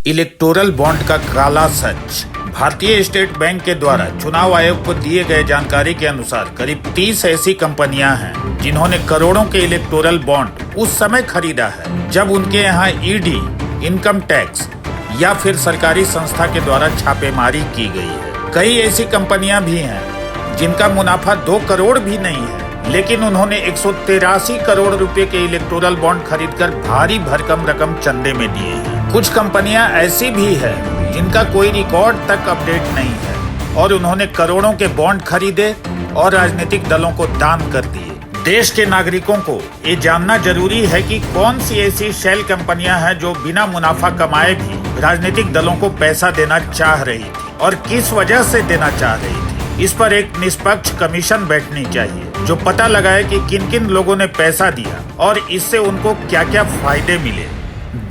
Electoral bond का काला सच। भारतीय स्टेट बैंक के द्वारा चुनाव आयोग को दिए गए जानकारी के अनुसार करीब 30 ऐसी कंपनियां हैं जिन्होंने करोड़ों के इलेक्टोरल बॉन्ड उस समय खरीदा है जब उनके यहाँ ईडी, इनकम टैक्स या फिर सरकारी संस्था के द्वारा छापेमारी की गई है। कई ऐसी कंपनियां भी हैं जिनका मुनाफा 2 करोड़ भी नहीं है, लेकिन उन्होंने 183 करोड़ रुपए के इलेक्टोरल बॉन्ड खरीदकर भारी भरकम रकम चंदे में दिए हैं। कुछ कंपनियां ऐसी भी है जिनका कोई रिकॉर्ड तक अपडेट नहीं है और उन्होंने करोड़ों के बॉन्ड खरीदे और राजनीतिक दलों को दान कर दिए। देश के नागरिकों को ये जानना जरूरी है कि कौन सी ऐसी शेल कंपनियां हैं जो बिना मुनाफा कमाए भी राजनीतिक दलों को पैसा देना चाह रही थी और किस वजह से देना चाह रही थी। इस पर एक निष्पक्ष कमीशन बैठनी चाहिए जो पता लगाए कि किन किन लोगों ने पैसा दिया और इससे उनको क्या क्या फायदे मिले।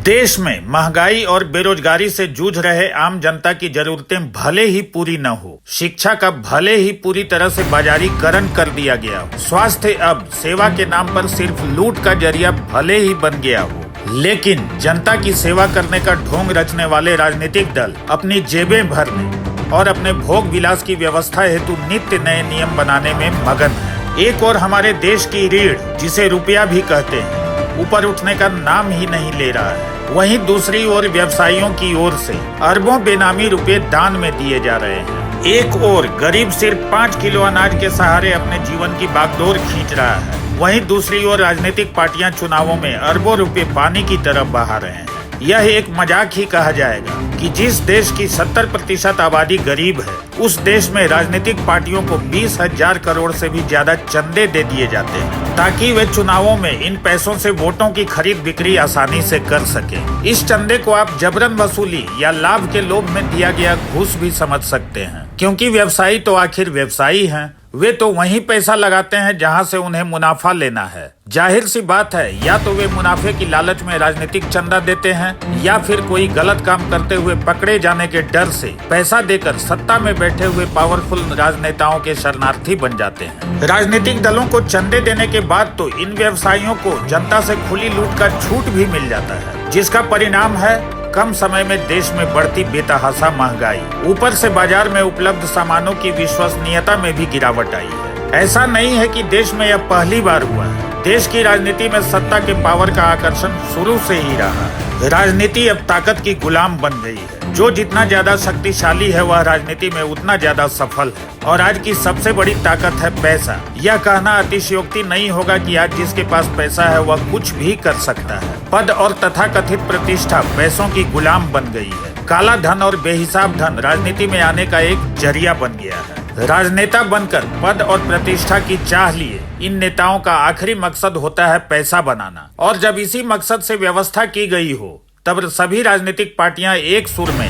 देश में महंगाई और बेरोजगारी से जूझ रहे आम जनता की जरूरतें भले ही पूरी न हो, शिक्षा का भले ही पूरी तरह से बाजारीकरण कर दिया गया हो, स्वास्थ्य अब सेवा के नाम पर सिर्फ लूट का जरिया भले ही बन गया हो, लेकिन जनता की सेवा करने का ढोंग रचने वाले राजनीतिक दल अपनी जेबें भरने और अपने भोग विलास की व्यवस्था हेतु नित्य नए नियम बनाने में मगन है। एक और हमारे देश की रीढ़, जिसे रुपया भी कहते हैं, ऊपर उठने का नाम ही नहीं ले रहा है। वहीं दूसरी ओर व्यवसायियों की ओर से अरबों बेनामी रुपए दान में दिए जा रहे हैं। एक ओर गरीब सिर्फ 5 किलो अनाज के सहारे अपने जीवन की बागडोर खींच रहा है, वहीं दूसरी ओर राजनीतिक पार्टियां चुनावों में अरबों रुपए पानी की तरफ बहा रहे हैं। यह एक मजाक ही कहा जाएगा कि जिस देश की 70% आबादी गरीब है, उस देश में राजनीतिक पार्टियों को 20,000 करोड़ से भी ज्यादा चंदे दे दिए जाते हैं ताकि वे चुनावों में इन पैसों से वोटों की खरीद बिक्री आसानी से कर सके। इस चंदे को आप जबरन वसूली या लाभ के लोभ में दिया गया घूस भी समझ सकते हैं, क्योंकि व्यवसायी तो आखिर व्यवसायी हैं। वे तो वहीं पैसा लगाते हैं जहां से उन्हें मुनाफा लेना है। जाहिर सी बात है, या तो वे मुनाफे की लालच में राजनीतिक चंदा देते हैं या फिर कोई गलत काम करते हुए पकड़े जाने के डर से पैसा देकर सत्ता में बैठे हुए पावरफुल राजनेताओं के शरणार्थी बन जाते हैं। राजनीतिक दलों को चंदे देने के बाद तो इन व्यवसायियों को जनता से खुली लूट का छूट भी मिल जाता है, जिसका परिणाम है कम समय में देश में बढ़ती बेतहाशा महंगाई। ऊपर से बाजार में उपलब्ध सामानों की विश्वसनीयता में भी गिरावट आई है। ऐसा नहीं है कि देश में यह पहली बार हुआ है। देश की राजनीति में सत्ता के पावर का आकर्षण शुरू से ही रहा है। राजनीति अब ताकत की गुलाम बन गई है। जो जितना ज्यादा शक्तिशाली है वह राजनीति में उतना ज्यादा सफल है और आज की सबसे बड़ी ताकत है पैसा। यह कहना अतिशयोक्ति नहीं होगा कि आज जिसके पास पैसा है वह कुछ भी कर सकता है। पद और तथाकथित प्रतिष्ठा पैसों की गुलाम बन गई है। काला धन और बेहिसाब धन राजनीति में आने का एक जरिया बन गया है। राजनेता बनकर पद और प्रतिष्ठा की चाह लिए इन नेताओं का आखिरी मकसद होता है पैसा बनाना, और जब इसी मकसद से व्यवस्था की गई हो तब सभी राजनीतिक पार्टियां एक सुर में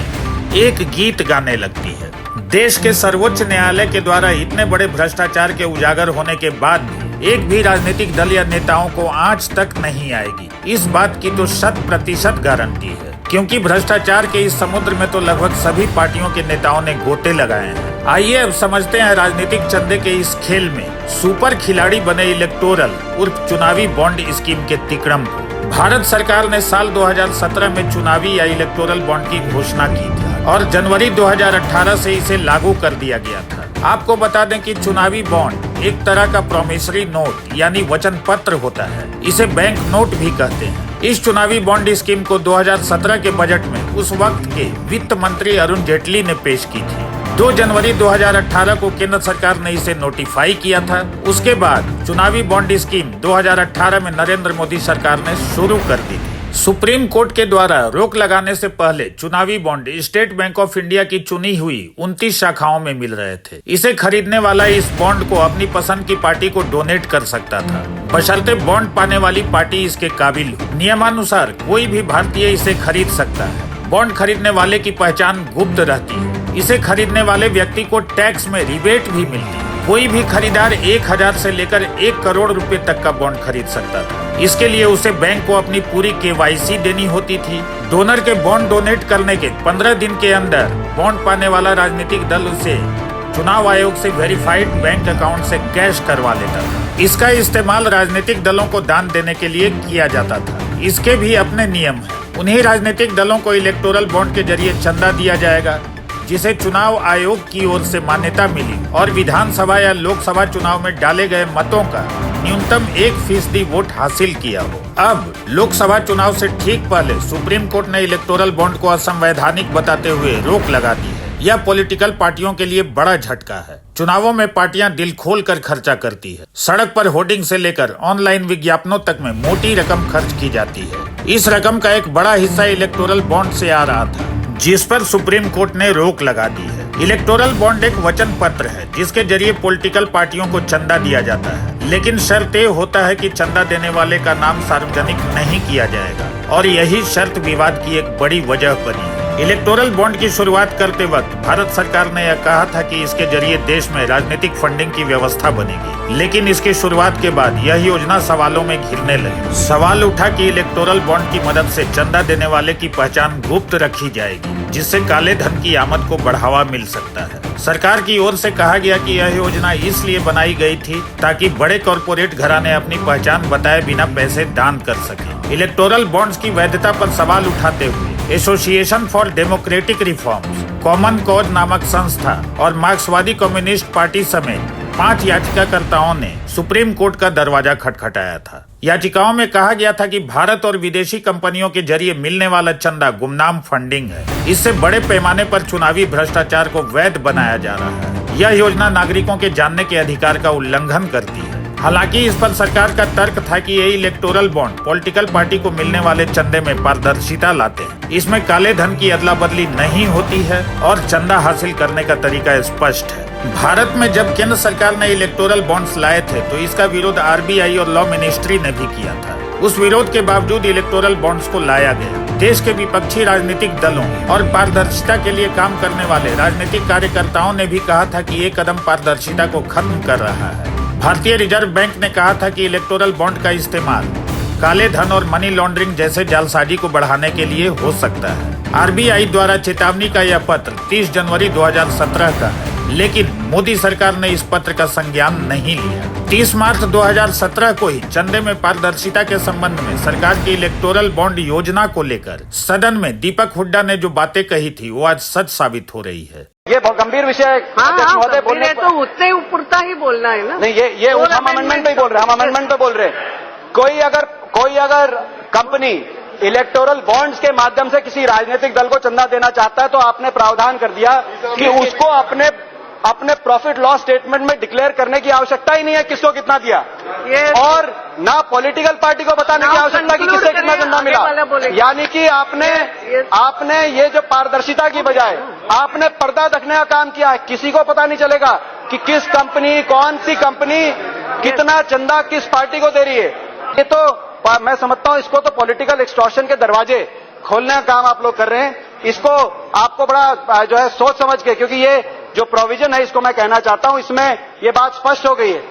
एक गीत गाने लगती है। देश के सर्वोच्च न्यायालय के द्वारा इतने बड़े भ्रष्टाचार के उजागर होने के बाद भी एक भी राजनीतिक दल या नेताओं को आंच तक नहीं आएगी, इस बात की तो 100% गारंटी है, क्योंकि भ्रष्टाचार के इस समुद्र में तो लगभग सभी पार्टियों के नेताओं ने गोते लगाए हैं। आइए अब समझते हैं राजनीतिक चंदे के इस खेल में सुपर खिलाड़ी बने इलेक्टोरल उर्फ चुनावी बॉन्ड स्कीम के तिकड़म को। भारत सरकार ने साल 2017 में चुनावी या इलेक्टोरल बॉन्ड की घोषणा की थी और जनवरी 2018 से इसे लागू कर दिया गया था। आपको बता दें कि चुनावी बॉन्ड एक तरह का प्रॉमिसरी नोट यानी वचन पत्र होता है। इसे बैंक नोट भी कहते हैं। इस चुनावी बॉन्ड स्कीम को 2017 के बजट में उस वक्त के वित्त मंत्री अरुण जेटली ने पेश की थी। 2 जनवरी 2018 को केंद्र सरकार ने इसे नोटिफाई किया था। उसके बाद चुनावी बॉन्ड स्कीम 2018 में नरेंद्र मोदी सरकार ने शुरू कर दी थी। सुप्रीम कोर्ट के द्वारा रोक लगाने से पहले चुनावी bond state bank of India की चुनी हुई 29 शाखाओं में मिल रहे थे। इसे खरीदने वाला इस बॉन्ड को अपनी पसंद की पार्टी को डोनेट कर सकता था, बशर्ते बॉन्ड पाने वाली पार्टी इसके काबिल हो। नियमानुसार कोई भी भारतीय इसे खरीद सकता है। बॉन्ड खरीदने वाले की पहचान गुप्त रहती है। इसे खरीदने वाले व्यक्ति को टैक्स में रिबेट भी मिलती है। कोई भी खरीदार 1,000 से लेकर 1 करोड़ रुपए तक का बॉन्ड खरीद सकता था। इसके लिए उसे बैंक को अपनी पूरी KYC देनी होती थी। डोनर के बॉन्ड डोनेट करने के 15 दिन के अंदर बॉन्ड पाने वाला राजनीतिक दल उसे चुनाव आयोग से वेरीफाइड बैंक अकाउंट से कैश करवा लेता था। इसका इस्तेमाल राजनीतिक दलों को दान देने के लिए किया जाता था। इसके भी अपने नियम हैं। उन्हीं राजनीतिक दलों को इलेक्टोरल बॉन्ड के जरिए चंदा दिया जाएगा जिसे चुनाव आयोग की ओर से मान्यता मिली और विधानसभा या लोकसभा चुनाव में डाले गए मतों का न्यूनतम 1% वोट हासिल किया हो। अब लोकसभा चुनाव से ठीक पहले सुप्रीम कोर्ट ने इलेक्टोरल बॉन्ड को असंवैधानिक बताते हुए रोक लगा दी है। यह पॉलिटिकल पार्टियों के लिए बड़ा झटका है। चुनावों में पार्टियां दिल खोल कर खर्चा करती है। सड़क पर होर्डिंग से लेकर ऑनलाइन विज्ञापनों तक में मोटी रकम खर्च की जाती है। इस रकम का एक बड़ा हिस्सा इलेक्टोरल बॉन्ड से आ रहा था, जिस पर सुप्रीम कोर्ट ने रोक लगा दी है। इलेक्टोरल बॉन्ड एक वचन पत्र है जिसके जरिए पॉलिटिकल पार्टियों को चंदा दिया जाता है, लेकिन शर्त ये होता है कि चंदा देने वाले का नाम सार्वजनिक नहीं किया जाएगा और यही शर्त विवाद की एक बड़ी वजह बनी है। इलेक्टोरल बॉन्ड की शुरुआत करते वक्त भारत सरकार ने यह कहा था कि इसके जरिए देश में राजनीतिक फंडिंग की व्यवस्था बनेगी, लेकिन इसकी शुरुआत के बाद यह योजना सवालों में घिरने लगी। सवाल उठा कि इलेक्टोरल बॉन्ड की मदद से चंदा देने वाले की पहचान गुप्त रखी जाएगी, जिससे काले धन की आमद को बढ़ावा मिल सकता है। सरकार की ओर से कहा गया कि यह योजना इसलिए बनाई गई थी ताकि बड़े कॉरपोरेट घराने अपनी पहचान बताए बिना पैसे दान कर सकें। इलेक्टोरल बॉन्ड्स की वैधता पर सवाल उठाते हुए association for democratic reforms, common cause नामक संस्था और मार्क्सवादी कम्युनिस्ट पार्टी समेत 5 याचिकाकर्ताओं ने सुप्रीम कोर्ट का दरवाजा खटखटाया था। याचिकाओं में कहा गया था कि भारत और विदेशी कंपनियों के जरिए मिलने वाला चंदा गुमनाम फंडिंग है। इससे बड़े पैमाने पर चुनावी भ्रष्टाचार को वैध बनाया जा रहा है। यह योजना नागरिकों के जानने के अधिकार का उल्लंघन करती है। हालांकि इस पर सरकार का तर्क था कि ये इलेक्टोरल बॉन्ड पॉलिटिकल पार्टी को मिलने वाले चंदे में पारदर्शिता लाते हैं। इसमें काले धन की अदला बदली नहीं होती है और चंदा हासिल करने का तरीका स्पष्ट है। भारत में जब केंद्र सरकार ने इलेक्टोरल बॉन्ड्स लाए थे तो इसका विरोध आरबीआई और लॉ मिनिस्ट्री ने भी किया था। उस विरोध के बावजूद इलेक्टोरल बॉन्ड्स को लाया गया। देश के विपक्षी राजनीतिक दलों और पारदर्शिता के लिए काम करने वाले राजनीतिक कार्यकर्ताओं ने भी कहा था कि ये कदम पारदर्शिता को खत्म कर रहा है। भारतीय रिजर्व बैंक ने कहा था कि इलेक्टोरल बॉन्ड का इस्तेमाल काले धन और मनी लॉन्ड्रिंग जैसे जालसाजी को बढ़ाने के लिए हो सकता है। आरबीआई द्वारा चेतावनी का यह पत्र 30 जनवरी 2017 का है, लेकिन मोदी सरकार ने इस पत्र का संज्ञान नहीं लिया। 30 मार्च 2017 को ही चंदे में पारदर्शिता के संबंध में सरकार की इलेक्टोरल बॉन्ड योजना को लेकर सदन में दीपक हुड्डा ने जो बातें कही थी वो आज सच साबित हो रही है। ये बहुत गंभीर विषय है। हाँ, बोलने तो उतने पुरता ही बोलना है ना। नहीं, ये हम अमेंडमेंट पे ही बोल रहे हैं। हम अमेंडमेंट पे बोल रहे हैं। कोई अगर कंपनी इलेक्टोरल बॉन्ड्स के माध्यम से किसी राजनीतिक दल को चंदा देना चाहता है तो आपने प्रावधान कर दिया कि उसको अपने प्रॉफिट लॉस स्टेटमेंट में डिक्लेयर करने की आवश्यकता ही नहीं है किसको कितना दिया, और ना पॉलिटिकल पार्टी को बताने की आवश्यकता कि किससे कितना चंदा मिला। यानी कि आपने ये जो पारदर्शिता की बजाय आपने पर्दा रखने का काम किया है। किसी को पता नहीं चलेगा कि किस कंपनी, कौन सी कंपनी कितना चंदा किस पार्टी को दे रही है। ये तो मैं समझता हूं इसको तो पॉलिटिकल एक्सटॉर्शन के दरवाजे खोलने का काम आप लोग कर रहे हैं। इसको आपको बड़ा जो है सोच समझ के, क्योंकि ये जो प्रोविजन है इसको मैं कहना चाहता हूं, इसमें ये बात स्पष्ट हो गई है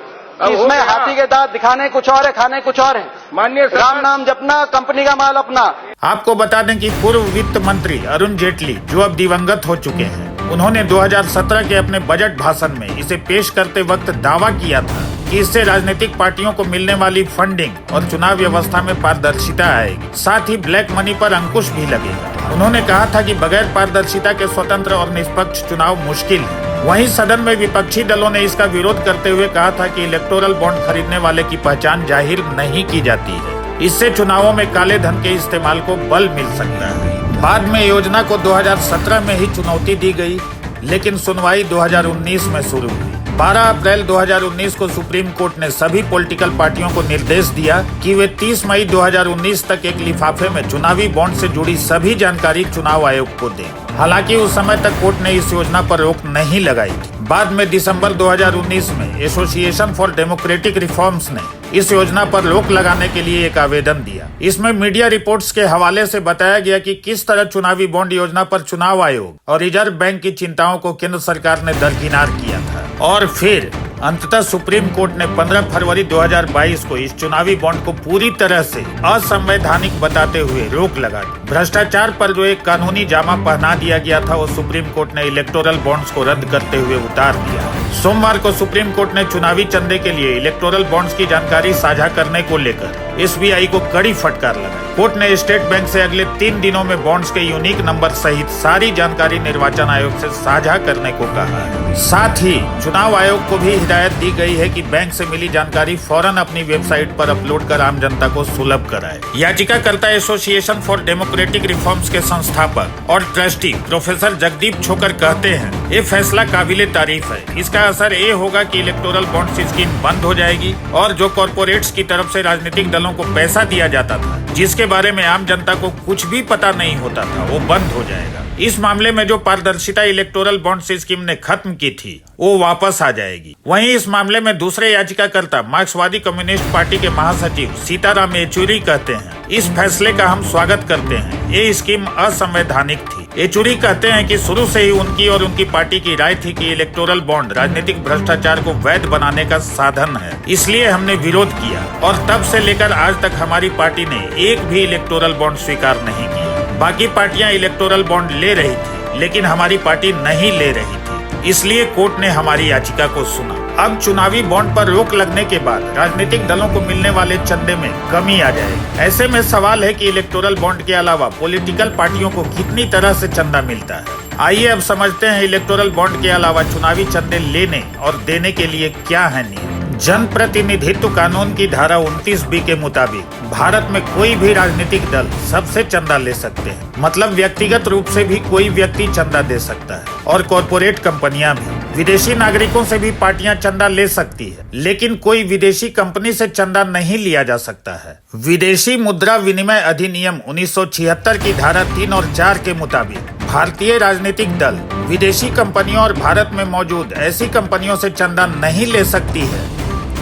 कि इसमें हाथी के दांत दिखाने कुछ और है, खाने कुछ और है। माननीय राम नाम जपना, कंपनी का माल अपना। आपको बता दें कि पूर्व वित्त मंत्री अरुण जेटली, जो अब दिवंगत हो चुके हैं, उन्होंने 2017 के अपने बजट भाषण में इसे पेश करते वक्त दावा किया था कि इससे राजनीतिक पार्टियों को मिलने वाली फंडिंग और चुनाव व्यवस्था में पारदर्शिता आएगी, साथ ही ब्लैक मनी पर अंकुश भी लगेगा। उन्होंने कहा था कि बगैर पारदर्शिता के स्वतंत्र और निष्पक्ष चुनाव मुश्किल है। वहीं सदन में विपक्षी दलों ने इसका विरोध करते हुए कहा था कि इलेक्टोरल बॉन्ड खरीदने वाले की पहचान जाहिर नहीं की जाती है। इससे चुनावों में काले धन के इस्तेमाल को बल मिल सकता है। बाद में योजना को 2017 में ही चुनौती दी गई, लेकिन सुनवाई 2019 में शुरू हुई। 12 अप्रैल 2019 को सुप्रीम कोर्ट ने सभी पॉलिटिकल पार्टियों को निर्देश दिया कि वे 30 मई 2019 तक एक लिफाफे में चुनावी बॉन्ड से जुड़ी सभी जानकारी चुनाव आयोग को दें। हालांकि उस समय तक कोर्ट ने इस योजना पर रोक नहीं लगाई थी। बाद में दिसंबर 2019 में एसोसिएशन फॉर डेमोक्रेटिक रिफॉर्म्स ने इस योजना पर रोक लगाने के लिए एक आवेदन दिया। इसमें मीडिया रिपोर्ट्स के हवाले से बताया गया कि किस तरह चुनावी बॉन्ड योजना पर चुनाव आयोग और रिजर्व बैंक की चिंताओं को केंद्र सरकार ने दरकिनार किया था और फिर अंततः सुप्रीम कोर्ट ने 15 फरवरी 2022 को इस चुनावी बॉन्ड को पूरी तरह से असंवैधानिक बताते हुए रोक लगा दी। भ्रष्टाचार पर जो एक कानूनी जामा पहना दिया गया था वो सुप्रीम कोर्ट ने इलेक्टोरल बॉन्ड्स को रद्द करते हुए उतार दिया। सोमवार को सुप्रीम कोर्ट ने चुनावी चंदे के लिए इलेक्टोरल बॉन्ड्स की जानकारी साझा करने को लेकर SBI को कड़ी फटकार लगाई। कोर्ट ने स्टेट बैंक से अगले 3 दिनों में बॉन्ड्स के यूनिक नंबर सहित सारी जानकारी निर्वाचन आयोग से साझा करने को कहा है। साथ ही चुनाव आयोग को भी हिदायत दी गई है कि बैंक से मिली जानकारी फौरन अपनी वेबसाइट पर अपलोड कर आम जनता को सुलभ कराए। याचिकाकर्ता एसोसिएशन फॉर डेमोक्रेटिक रिफॉर्म्स के संस्थापक और ट्रस्टी प्रोफेसर जगदीप छोकर कहते हैं, ये फैसला काबिले तारीफ है। इसका असर ये होगा कि इलेक्टोरल बॉन्ड्स स्कीम बंद हो जाएगी और जो कॉर्पोरेट्स की तरफ से राजनीतिक दलों को पैसा दिया जाता था, जिसके बारे में आम जनता को कुछ भी पता नहीं होता था, वो बंद हो जाएगा। इस मामले में जो पारदर्शिता इलेक्टोरल बॉन्ड्स स्कीम ने खत्म की थी, वो वापस आ जाएगी। वहीं इस मामले में दूसरे याचिकाकर्ता मार्क्सवादी कम्युनिस्ट पार्टी के महासचिव सीताराम येचुरी कहते हैं, इस फैसले का हम स्वागत करते हैं। ये स्कीम असंवैधानिक थी। येचुरी कहते हैं कि शुरू से ही उनकी और उनकी पार्टी की राय थी कि इलेक्टोरल बॉन्ड राजनीतिक भ्रष्टाचार को वैध बनाने का साधन है, इसलिए हमने विरोध किया और तब से लेकर आज तक हमारी पार्टी ने एक भी इलेक्टोरल बॉन्ड स्वीकार नहीं किया। बाकी पार्टियां इलेक्टोरल बॉन्ड ले रही थी, लेकिन हमारी पार्टी नहीं ले रही थी, इसलिए कोर्ट ने हमारी याचिका को सुना। अब चुनावी बॉन्ड पर रोक लगने के बाद राजनीतिक दलों को मिलने वाले चंदे में कमी आ जाएगी। ऐसे में सवाल है कि इलेक्टोरल बॉन्ड के अलावा पॉलिटिकल पार्टियों को कितनी तरह से चंदा मिलता है। आइए अब समझते हैं इलेक्टोरल बॉन्ड के अलावा चुनावी चंदे लेने और देने के लिए क्या है नियम। जनप्रतिनिधित्व कानून की धारा 29B के मुताबिक भारत में कोई भी राजनीतिक दल सबसे चंदा ले सकते हैं, मतलब व्यक्तिगत रूप से भी कोई व्यक्ति चंदा दे सकता है और कॉर्पोरेट कंपनियां भी। विदेशी नागरिकों से भी पार्टियां चंदा ले सकती है, लेकिन कोई विदेशी कंपनी से चंदा नहीं लिया जा सकता है। विदेशी मुद्रा विनिमय अधिनियम 1976 की धारा 3 और 4 के मुताबिक भारतीय राजनीतिक दल विदेशी कंपनियों और भारत में मौजूद ऐसी कंपनियों से चंदा नहीं ले सकती है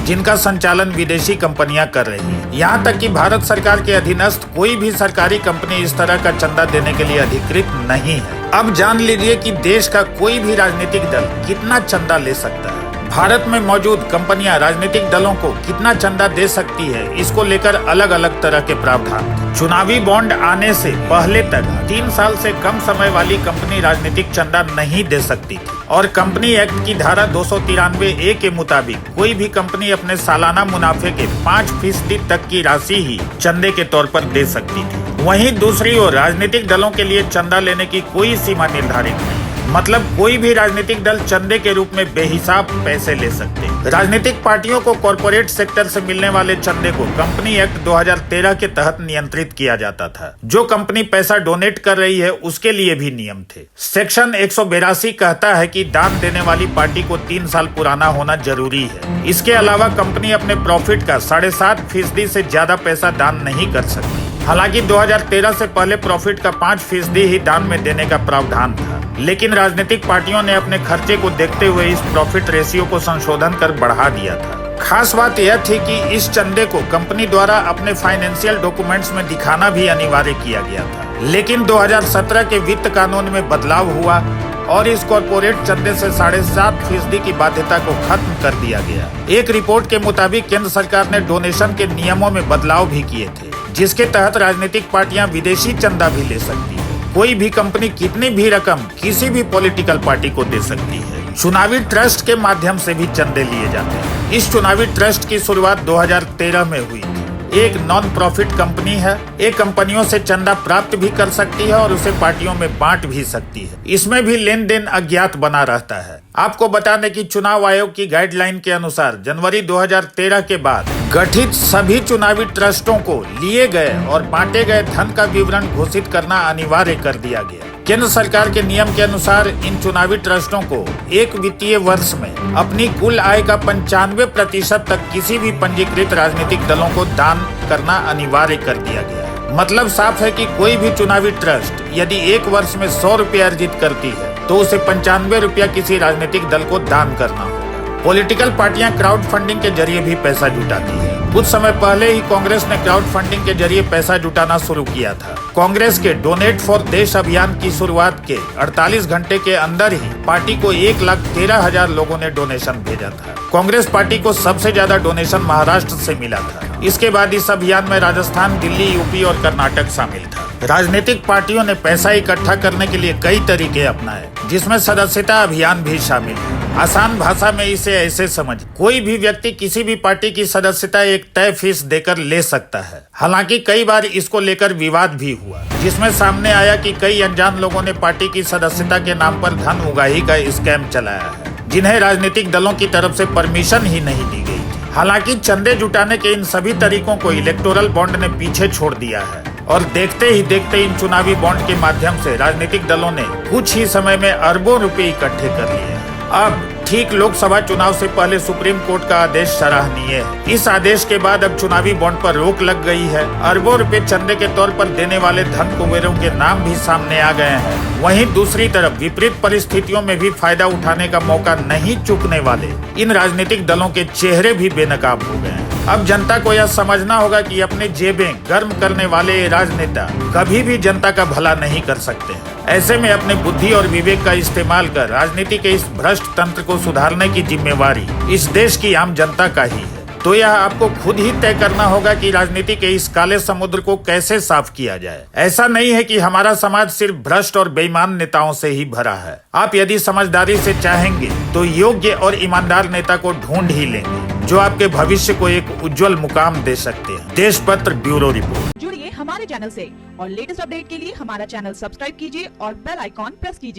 जिनका संचालन विदेशी कंपनियां कर रही हैं। यहाँ तक कि भारत सरकार के अधीनस्थ कोई भी सरकारी कंपनी इस तरह का चंदा देने के लिए अधिकृत नहीं है। अब जान लीजिए कि देश का कोई भी राजनीतिक दल कितना चंदा ले सकता है। भारत में मौजूद कंपनियां राजनीतिक दलों को कितना चंदा दे सकती है, इसको लेकर अलग अलग तरह के प्रावधान थे। चुनावी बॉन्ड आने से पहले तक 3 साल से कम समय वाली कंपनी राजनीतिक चंदा नहीं दे सकती थी और कंपनी एक्ट की धारा 293A के मुताबिक कोई भी कंपनी अपने सालाना मुनाफे के 5% तक की राशि ही चंदे के तौर पर दे सकती थी। वहीं दूसरी ओर राजनीतिक दलों के लिए चंदा लेने की कोई सीमा निर्धारित नहीं, मतलब कोई भी राजनीतिक दल चंदे के रूप में बेहिसाब पैसे ले सकते हैं। राजनीतिक पार्टियों को कॉर्पोरेट सेक्टर से मिलने वाले चंदे को कंपनी एक्ट 2013 के तहत नियंत्रित किया जाता था। जो कंपनी पैसा डोनेट कर रही है उसके लिए भी नियम थे। सेक्शन 182 कहता है कि दान देने वाली पार्टी को 3 साल पुराना होना जरूरी है। इसके अलावा कंपनी अपने प्रॉफिट का 7.5% से ज्यादा पैसा दान नहीं कर सकती। हालांकि 2013 से पहले प्रॉफिट का 5% ही दान में देने का प्रावधान था, लेकिन राजनीतिक पार्टियों ने अपने खर्चे को देखते हुए इस प्रॉफिट रेशियो को संशोधन कर बढ़ा दिया था। खास बात यह थी कि इस चंदे को कंपनी द्वारा अपने फाइनेंशियल डॉक्यूमेंट्स में दिखाना भी अनिवार्य किया गया था, लेकिन 2017 के वित्त कानून में बदलाव हुआ और इस कॉर्पोरेट चंदे से 7.5% की बाध्यता को खत्म कर दिया गया। एक रिपोर्ट के मुताबिक केंद्र सरकार ने डोनेशन के नियमों में बदलाव भी किए थे, जिसके तहत राजनीतिक पार्टियां विदेशी चंदा भी ले सकती है। कोई भी कंपनी कितनी भी रकम किसी भी पॉलिटिकल पार्टी को दे सकती है। चुनावी ट्रस्ट के माध्यम से भी चंदे लिए जाते हैं। इस चुनावी ट्रस्ट की शुरुआत 2013 में हुई थी। एक नॉन प्रॉफिट कंपनी है। एक कंपनियों से चंदा प्राप्त भी कर सकती है और उसे पार्टियों में बांट भी सकती है। इसमें भी लेन देन अज्ञात बना रहता है। आपको बता दें कि चुनाव आयोग की गाइडलाइन के अनुसार जनवरी 2013 के बाद गठित सभी चुनावी ट्रस्टों को लिए गए और बांटे गए धन का विवरण घोषित करना अनिवार्य कर दिया गया। केंद्र सरकार के नियम के अनुसार इन चुनावी ट्रस्टों को एक वित्तीय वर्ष में अपनी कुल आय का 95% तक किसी भी पंजीकृत राजनीतिक दलों को दान करना अनिवार्य कर दिया गया है। मतलब साफ है कि कोई भी चुनावी ट्रस्ट यदि एक वर्ष में 100 रुपये अर्जित करती है तो उसे 95 रुपया किसी राजनीतिक दल को दान करना होगा। पॉलिटिकल पार्टियां क्राउड फंडिंग के जरिए भी पैसा जुटाती है। कुछ समय पहले ही कांग्रेस ने क्राउड फंडिंग के जरिए पैसा जुटाना शुरू किया था। कांग्रेस के डोनेट फॉर देश अभियान की शुरुआत के 48 घंटे के अंदर ही पार्टी को 1,13,000 लोगों ने डोनेशन भेजा था। कांग्रेस पार्टी को सबसे ज्यादा डोनेशन महाराष्ट्र से मिला था। इसके बाद इस अभियान में राजस्थान, दिल्ली, यूपी और कर्नाटक शामिल था। राजनीतिक पार्टियों ने पैसा इकट्ठा करने के लिए कई तरीके अपनाए, जिसमें सदस्यता अभियान भी शामिल है। आसान भाषा में इसे ऐसे समझ, कोई भी व्यक्ति किसी भी पार्टी की सदस्यता एक तय फीस देकर ले सकता है। हालांकि कई बार इसको लेकर विवाद भी हुआ, जिसमें सामने आया कि कई अनजान लोगों ने पार्टी की सदस्यता के नाम पर धन उगाही का स्कैम चलाया है, जिन्हें राजनीतिक दलों की तरफ से परमिशन ही नहीं दी गई थी। हालांकि चंदे जुटाने के इन सभी तरीकों को इलेक्टोरल बॉन्ड ने पीछे छोड़ दिया है और देखते ही देखते इन चुनावी बॉन्ड के माध्यम से राजनीतिक दलों ने कुछ ही समय में अरबों रुपए इकट्ठे कर लिए। अब ठीक लोकसभा चुनाव से पहले सुप्रीम कोर्ट का आदेश सराहनीय है। इस आदेश के बाद अब चुनावी बॉन्ड पर रोक लग गई है। अरबों रुपए चंदे के तौर पर देने वाले धन कुबेरों के नाम भी सामने आ गए हैं। वहीं दूसरी तरफ विपरीत परिस्थितियों में भी फायदा उठाने का मौका नहीं चूकने वाले इन राजनीतिक दलों के चेहरे भी बेनकाब हो गए हैं। अब जनता को यह समझना होगा कि अपने जेबें गर्म करने वाले राजनेता कभी भी जनता का भला नहीं कर सकते हैं। ऐसे में अपने बुद्धि और विवेक का इस्तेमाल कर राजनीति के इस भ्रष्ट तंत्र को सुधारने की जिम्मेवारी इस देश की आम जनता का ही है। तो यह आपको खुद ही तय करना होगा कि राजनीति के इस काले समुद्र को कैसे साफ किया जाए। ऐसा नहीं है कि हमारा समाज सिर्फ भ्रष्ट और बेईमान नेताओं से ही भरा है। आप यदि समझदारी से चाहेंगे तो योग्य और ईमानदार नेता को ढूंढ ही लेंगे, जो आपके भविष्य को एक उज्जवल मुकाम दे सकते हैं। देशपत्र ब्यूरो रिपोर्ट। जुड़िए हमारे चैनल से और लेटेस्ट अपडेट के लिए हमारा चैनल सब्सक्राइब कीजिए और बेल आइकॉन प्रेस कीजिए।